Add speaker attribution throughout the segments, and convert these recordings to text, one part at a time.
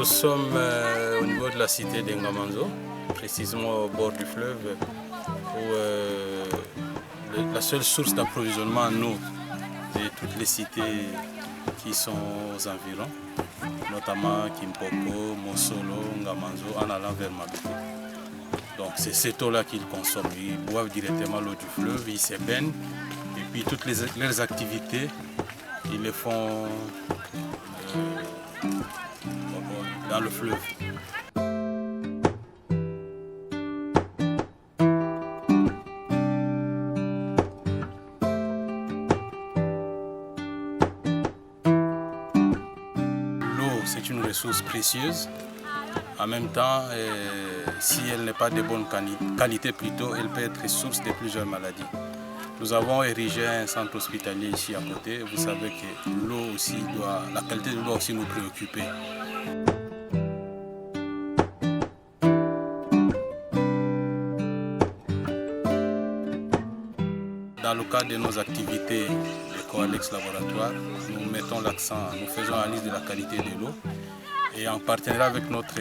Speaker 1: sommes au niveau de la cité d'Engamanzo, précisément au bord du fleuve, où la seule source d'approvisionnement en eau de toutes les cités qui sont aux environs, notamment Kimpoko, Mosolo, Ngamanzo, en allant vers Mabité. Donc c'est cette eau-là qu'ils consomment. Ils boivent directement l'eau du fleuve, ils se baignent, et puis toutes leurs activités, ils les font dans le fleuve. L'eau, c'est une ressource précieuse. En même temps, si elle n'est pas de bonne qualité, plutôt, elle peut être source de plusieurs maladies. Nous avons érigé un centre hospitalier ici à côté. Vous savez que l'eau aussi la qualité de l'eau doit aussi nous préoccuper. Dans le cadre de nos activités de Coalex Laboratoire, nous mettons l'accent, nous faisons l'analyse de la qualité de l'eau et en partenariat avec notre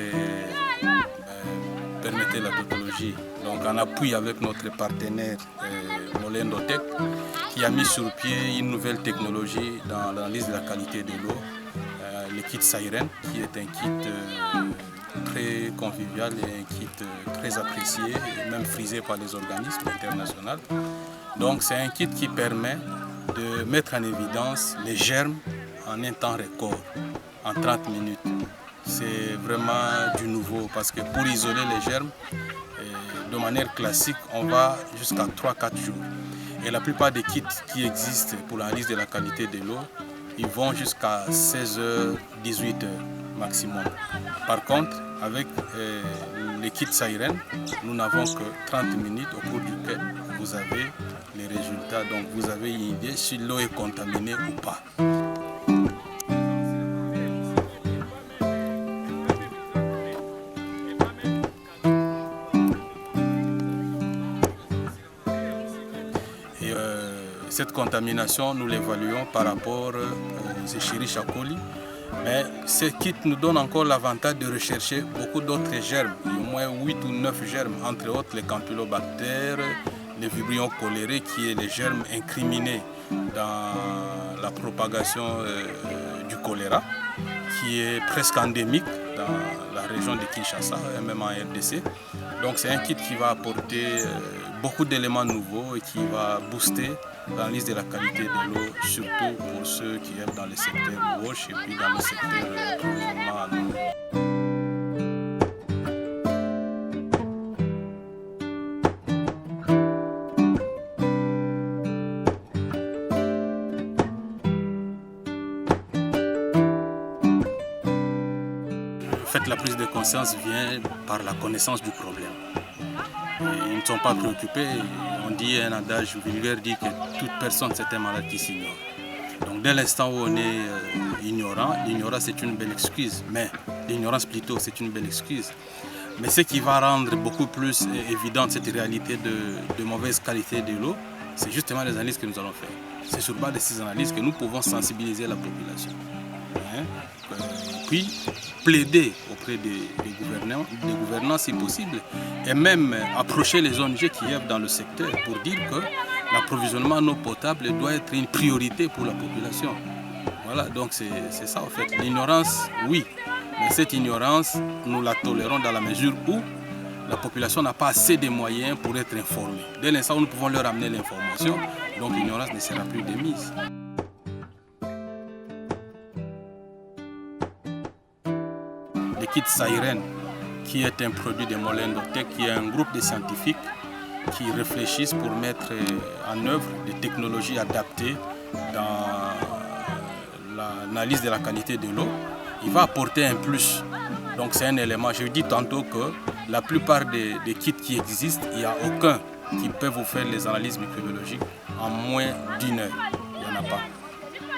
Speaker 1: Permettez la tautologie, donc en appui avec notre partenaire Molendotech, qui a mis sur pied une nouvelle technologie dans l'analyse de la qualité de l'eau, le kit Siren, qui est un kit très convivial et un kit très apprécié et même frisé par les organismes internationaux. Donc c'est un kit qui permet de mettre en évidence les germes en un temps record, en 30 minutes. C'est vraiment du nouveau parce que pour isoler les germes, de manière classique, on va jusqu'à 3-4 jours. Et la plupart des kits qui existent pour l'analyse de la qualité de l'eau, ils vont jusqu'à 16h, 18h maximum. Par contre, avec les kits Siren, nous n'avons que 30 minutes au cours duquel vous avez les résultats. Donc vous avez une idée si l'eau est contaminée ou pas. Cette contamination, nous l'évaluons par rapport aux Escherichia coli. Mais ce kit nous donne encore l'avantage de rechercher beaucoup d'autres germes. Il y a au moins 8 ou 9 germes, entre autres les campylobactères, les vibrions cholérés, qui est les germes incriminés dans la propagation du choléra, qui est presque endémique dans la région de Kinshasa et même en RDC. Donc c'est un kit qui va apporter beaucoup d'éléments nouveaux et qui va booster l'analyse de la qualité de l'eau, surtout pour ceux qui œuvrent dans le secteur WASH et puis dans le secteur d'approvisionnement en eau. En fait, la prise de conscience vient par la connaissance du problème. Et ils ne sont pas préoccupés. On dit un adage vulgaire dit que toute personne c'est un malade qui s'ignore. Donc dès l'instant où on est ignorant, l'ignorance c'est une belle excuse. Mais l'ignorance plutôt c'est une belle excuse. Mais ce qui va rendre beaucoup plus évidente cette réalité de mauvaise qualité de l'eau, c'est justement les analyses que nous allons faire. C'est sur base de ces analyses que nous pouvons sensibiliser la population. Puis plaider auprès des gouvernants si possible, et même approcher les ONG qui œuvrent dans le secteur pour dire que l'approvisionnement en eau potable doit être une priorité pour la population. Voilà, donc c'est ça en fait. L'ignorance, oui, mais cette ignorance, nous la tolérons dans la mesure où la population n'a pas assez de moyens pour être informée. Dès l'instant où nous pouvons leur amener l'information, donc l'ignorance ne sera plus démise. Le kit Siren, qui est un produit de Molendotech, qui est un groupe de scientifiques qui réfléchissent pour mettre en œuvre des technologies adaptées dans l'analyse de la qualité de l'eau, il va apporter un plus. Donc c'est un élément. Je dis tantôt que la plupart des kits qui existent, il n'y a aucun qui peut vous faire les analyses microbiologiques en moins d'1 heure. Il n'y en a pas.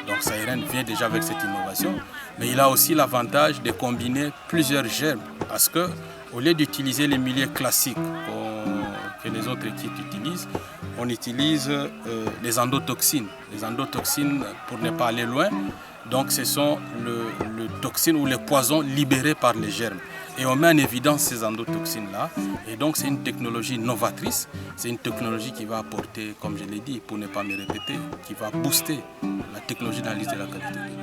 Speaker 1: Donc Siren vient déjà avec cette innovation, mais il a aussi l'avantage de combiner plusieurs germes parce que au lieu d'utiliser les milieux classiques que les autres kits utilisent, on utilise les endotoxines. Les endotoxines, pour ne pas aller loin, Donc ce sont les toxines ou les poisons libérés par les germes. Et on met en évidence ces endotoxines-là. Et donc c'est une technologie novatrice. C'est une technologie qui va apporter, comme je l'ai dit, pour ne pas me répéter, qui va booster la technologie d'analyse de la qualité.